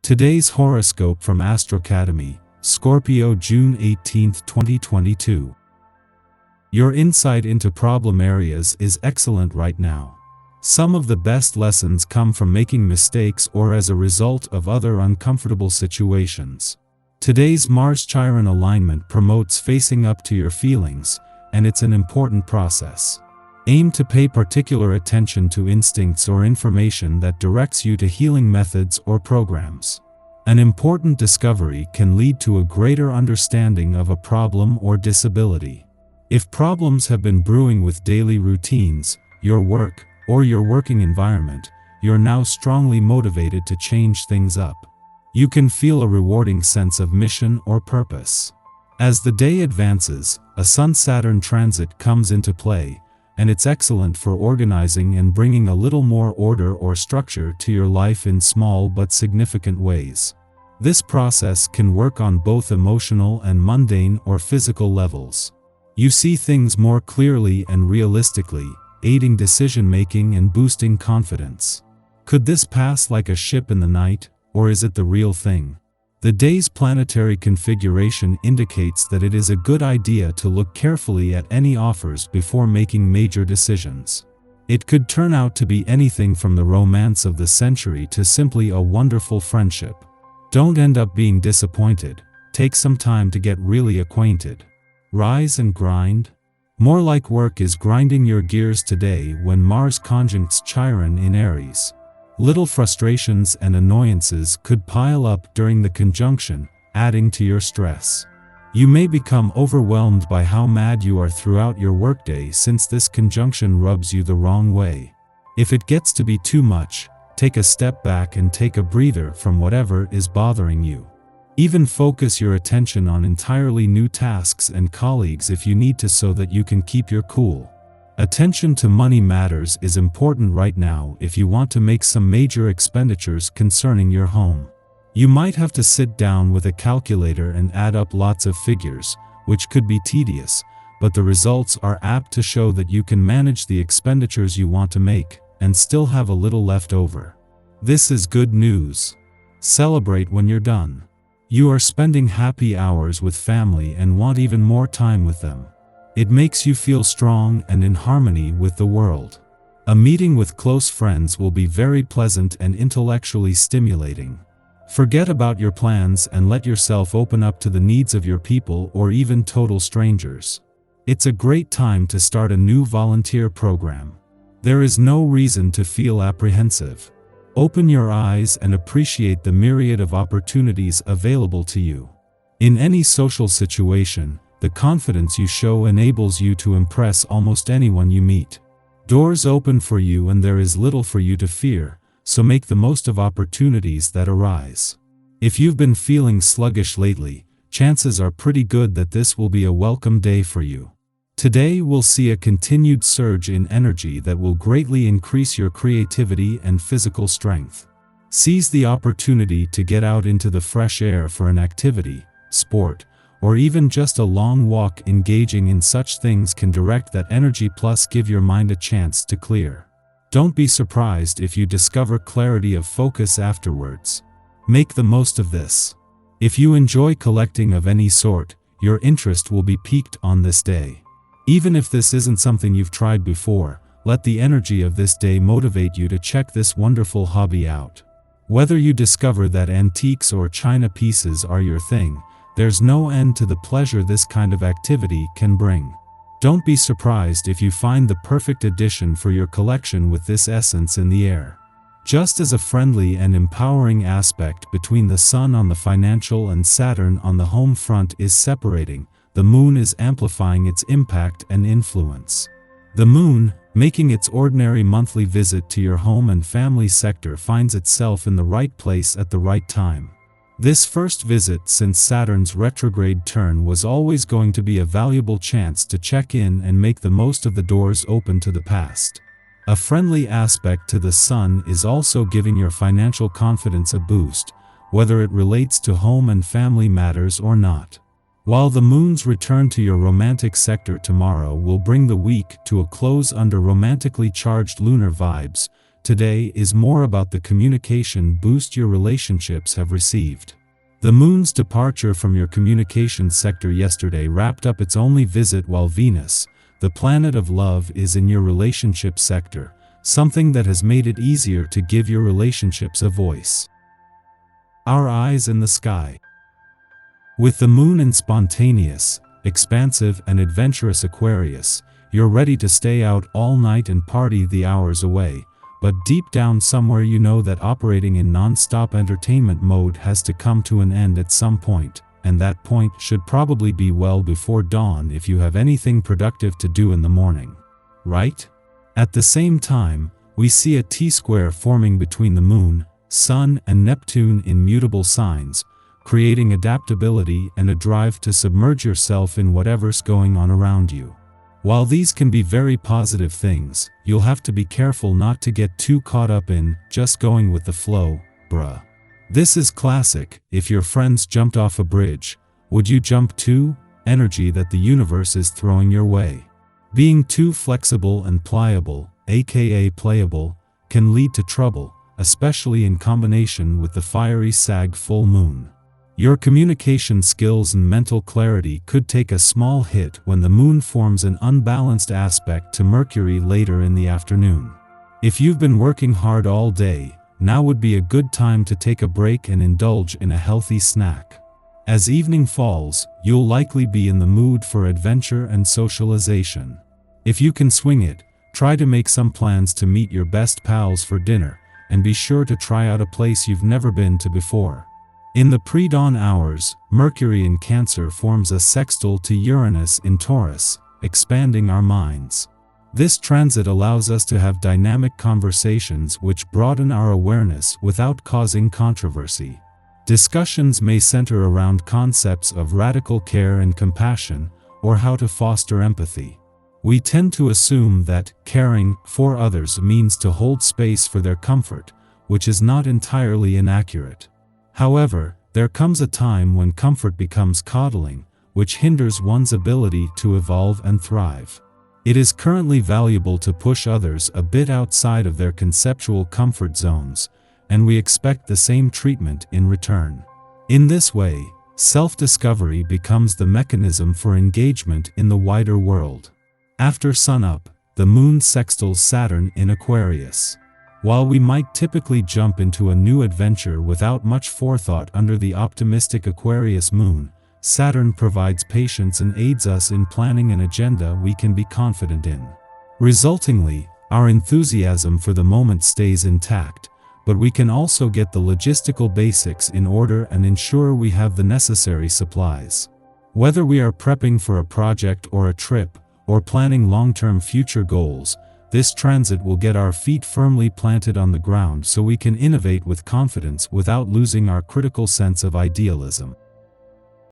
Today's horoscope from Astrocademy, Scorpio June 18, 2022. Your insight into problem areas is excellent right now. Some of the best lessons come from making mistakes or as a result of other uncomfortable situations. Today's Mars-Chiron alignment promotes facing up to your feelings, and it's an important process. Aim to pay particular attention to instincts or information that directs you to healing methods or programs. An important discovery can lead to a greater understanding of a problem or disability. If problems have been brewing with daily routines, your work, or your working environment, you're now strongly motivated to change things up. You can feel a rewarding sense of mission or purpose. As the day advances, a Sun-Saturn transit comes into play, and it's excellent for organizing and bringing a little more order or structure to your life in small but significant ways. This process can work on both emotional and mundane or physical levels. You see things more clearly and realistically, aiding decision-making and boosting confidence. Could this pass like a ship in the night, or is it the real thing? The day's planetary configuration indicates that it is a good idea to look carefully at any offers before making major decisions. It could turn out to be anything from the romance of the century to simply a wonderful friendship. Don't end up being disappointed. Take some time to get really acquainted. Rise and grind? More like work is grinding your gears today when Mars conjuncts Chiron in Aries. Little frustrations and annoyances could pile up during the conjunction, adding to your stress. You may become overwhelmed by how mad you are throughout your workday since this conjunction rubs you the wrong way. If it gets to be too much, take a step back and take a breather from whatever is bothering you. Even focus your attention on entirely new tasks and colleagues if you need to so that you can keep your cool. Attention to money matters is important right now if you want to make some major expenditures concerning your home. You might have to sit down with a calculator and add up lots of figures, which could be tedious, but the results are apt to show that you can manage the expenditures you want to make, and still have a little left over. This is good news. Celebrate when you're done. You are spending happy hours with family and want even more time with them. It makes you feel strong and in harmony with the world. A meeting with close friends will be very pleasant and intellectually stimulating. Forget about your plans and let yourself open up to the needs of your people or even total strangers. It's a great time to start a new volunteer program. There is no reason to feel apprehensive. Open your eyes and appreciate the myriad of opportunities available to you. In any social situation, the confidence you show enables you to impress almost anyone you meet. Doors open for you and there is little for you to fear, so make the most of opportunities that arise. If you've been feeling sluggish lately, chances are pretty good that this will be a welcome day for you. Today we'll see a continued surge in energy that will greatly increase your creativity and physical strength. Seize the opportunity to get out into the fresh air for an activity, sport, or even just a long walk. Engaging in such things can direct that energy plus give your mind a chance to clear. Don't be surprised if you discover clarity of focus afterwards. Make the most of this. If you enjoy collecting of any sort, your interest will be piqued on this day. Even if this isn't something you've tried before, let the energy of this day motivate you to check this wonderful hobby out. Whether you discover that antiques or china pieces are your thing, there's no end to the pleasure this kind of activity can bring. Don't be surprised if you find the perfect addition for your collection with this essence in the air. Just as a friendly and empowering aspect between the Sun on the financial and Saturn on the home front is separating, the Moon is amplifying its impact and influence. The Moon, making its ordinary monthly visit to your home and family sector, finds itself in the right place at the right time. This first visit since Saturn's retrograde turn was always going to be a valuable chance to check in and make the most of the doors open to the past. A friendly aspect to the Sun is also giving your financial confidence a boost, whether it relates to home and family matters or not. While the Moon's return to your romantic sector tomorrow will bring the week to a close under romantically charged lunar vibes, today is more about the communication boost your relationships have received. The moon's departure from your communication sector yesterday wrapped up its only visit while Venus, the planet of love, is in your relationship sector, something that has made it easier to give your relationships a voice. Our eyes in the sky. With the moon in spontaneous, expansive and adventurous Aquarius, you're ready to stay out all night and party the hours away, but deep down somewhere you know that operating in non-stop entertainment mode has to come to an end at some point, and that point should probably be well before dawn if you have anything productive to do in the morning. Right? At the same time, we see a T-square forming between the Moon, Sun and Neptune in mutable signs, creating adaptability and a drive to submerge yourself in whatever's going on around you. While these can be very positive things, you'll have to be careful not to get too caught up in just going with the flow, bruh. This is classic, if your friends jumped off a bridge, would you jump too? Energy that the universe is throwing your way. Being too flexible and pliable, aka playable, can lead to trouble, especially in combination with the fiery Sag full moon. Your communication skills and mental clarity could take a small hit when the moon forms an unbalanced aspect to Mercury later in the afternoon. If you've been working hard all day, now would be a good time to take a break and indulge in a healthy snack. As evening falls, you'll likely be in the mood for adventure and socialization. If you can swing it, try to make some plans to meet your best pals for dinner, and be sure to try out a place you've never been to before. In the pre-dawn hours, Mercury in Cancer forms a sextile to Uranus in Taurus, expanding our minds. This transit allows us to have dynamic conversations which broaden our awareness without causing controversy. Discussions may center around concepts of radical care and compassion, or how to foster empathy. We tend to assume that caring for others means to hold space for their comfort, which is not entirely inaccurate. However, there comes a time when comfort becomes coddling, which hinders one's ability to evolve and thrive. It is currently valuable to push others a bit outside of their conceptual comfort zones, and we expect the same treatment in return. In this way, self-discovery becomes the mechanism for engagement in the wider world. After sunup, the moon sextiles Saturn in Aquarius. While we might typically jump into a new adventure without much forethought under the optimistic Aquarius moon, Saturn provides patience and aids us in planning an agenda we can be confident in. Resultingly, our enthusiasm for the moment stays intact, but we can also get the logistical basics in order and ensure we have the necessary supplies. Whether we are prepping for a project or a trip, or planning long-term future goals, this transit will get our feet firmly planted on the ground so we can innovate with confidence without losing our critical sense of idealism.